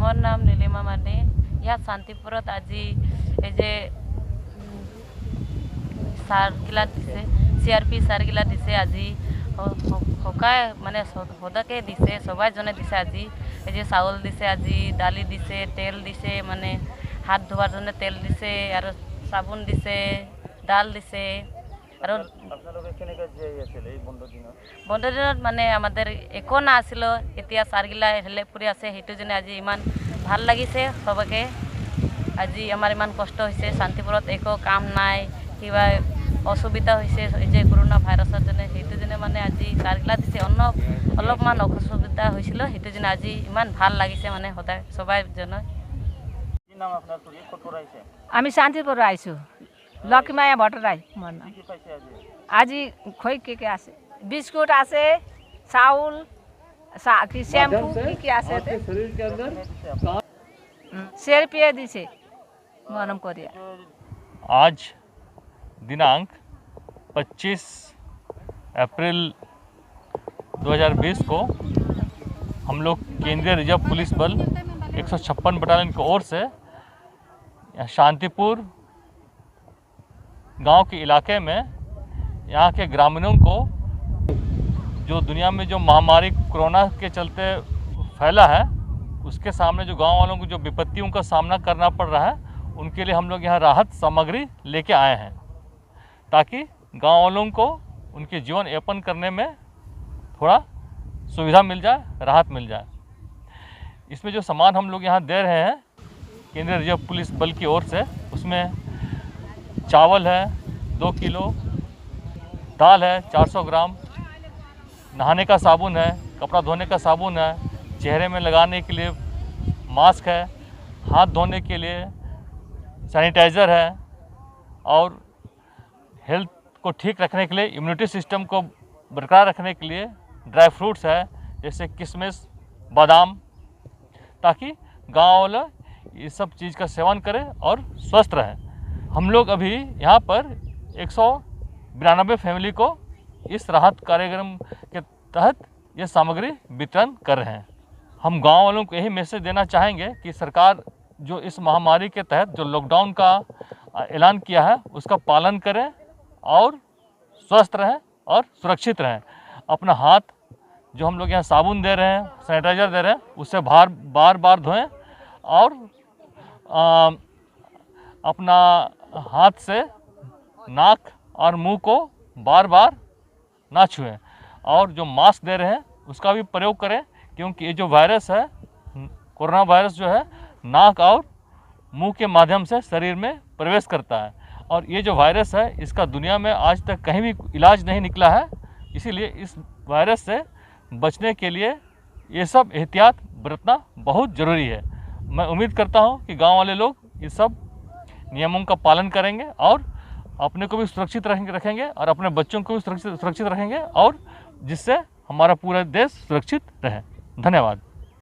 मोर नाम नीलिमा मार्डी। यहाँ शांतिपुरत आज जे सारगिला दिसे CRP सारगिला दिसे आज हकाय माने हदके दिसे सबाई जने दिसे आज जे चाउल दिसे आज दाली दिसे तेल दिसे माने हाथ धोवार जने तेल दिसे और साबुन दिसे डाल दिसे और बंद दिन माने एको ना आसिलो एतिया सारगिला हेले पुरी आसे हेतु जने आज इमान ভাল লাগিছে सबके आज आमार इमान कष्ट होइसे शांतिपुरत एको काम नाय किबा असुविधा होइसे जे कोरोना भाइरासर जने हेतु जने माने आज सारगिला दिसे अलपमान असुविधा होइसिल हेतु जने आज इमान ভাল লাগিছে माने सदाय सबाई जन কি নাম আপনার তোর কত রাইছে আমি শান্তিপুর আইছো লক্ষ্মীমায়া ভট্টরাই মোর নাম কি পাইছে আজি খই के আছে बिस्कुट আছে चाउल की शैम्पू की আছে তে शरीर के अंदर CRP দিছে মনम করিয়া आज दिनांक 25 अप्रैल 2020 को हम लोग केंद्रीय रिजर्व पुलिस बल 156 बटालियन की ओर से शांतिपुर गांव के इलाके में यहाँ के ग्रामीणों को जो दुनिया में जो महामारी कोरोना के चलते फैला है उसके सामने जो गांव वालों को जो विपत्तियों का सामना करना पड़ रहा है उनके लिए हम लोग यहाँ राहत सामग्री लेके आए हैं ताकि गांव वालों को उनके जीवन यापन करने में थोड़ा सुविधा मिल जाए, राहत मिल जाए। इसमें जो सामान हम लोग यहाँ दे रहे हैं केंद्रीय रिजर्व पुलिस बल की ओर से, उसमें चावल है 2 किलो, दाल है 400 ग्राम, नहाने का साबुन है, कपड़ा धोने का साबुन है, चेहरे में लगाने के लिए मास्क है, हाथ धोने के लिए सैनिटाइज़र है और हेल्थ को ठीक रखने के लिए इम्यूनिटी सिस्टम को बरकरार रखने के लिए ड्राई फ्रूट्स है जैसे किशमिश बादाम, ताकि गाँव वाले ये सब चीज़ का सेवन करें और स्वस्थ रहें। हम लोग अभी यहाँ पर 192 फैमिली को इस राहत कार्यक्रम के तहत ये सामग्री वितरण कर रहे हैं। हम गांव वालों को यही मैसेज देना चाहेंगे कि सरकार जो इस महामारी के तहत जो लॉकडाउन का ऐलान किया है उसका पालन करें और स्वस्थ रहें और सुरक्षित रहें। अपना हाथ जो हम लोग यहाँ साबुन दे रहे हैं, सैनिटाइज़र दे रहे हैं, उससे बार बार धोएं और अपना हाथ से नाक और मुंह को बार बार ना छुएं और जो मास्क दे रहे हैं उसका भी प्रयोग करें, क्योंकि ये जो वायरस है कोरोना वायरस जो है नाक और मुंह के माध्यम से शरीर में प्रवेश करता है और ये जो वायरस है इसका दुनिया में आज तक कहीं भी इलाज नहीं निकला है। इसीलिए इस वायरस से बचने के लिए ये सब एहतियात बरतना बहुत ज़रूरी है। मैं उम्मीद करता हूँ कि गांव वाले लोग इस सब नियमों का पालन करेंगे और अपने को भी सुरक्षित रखेंगे और अपने बच्चों को भी सुरक्षित रखेंगे और जिससे हमारा पूरा देश सुरक्षित रहे। धन्यवाद।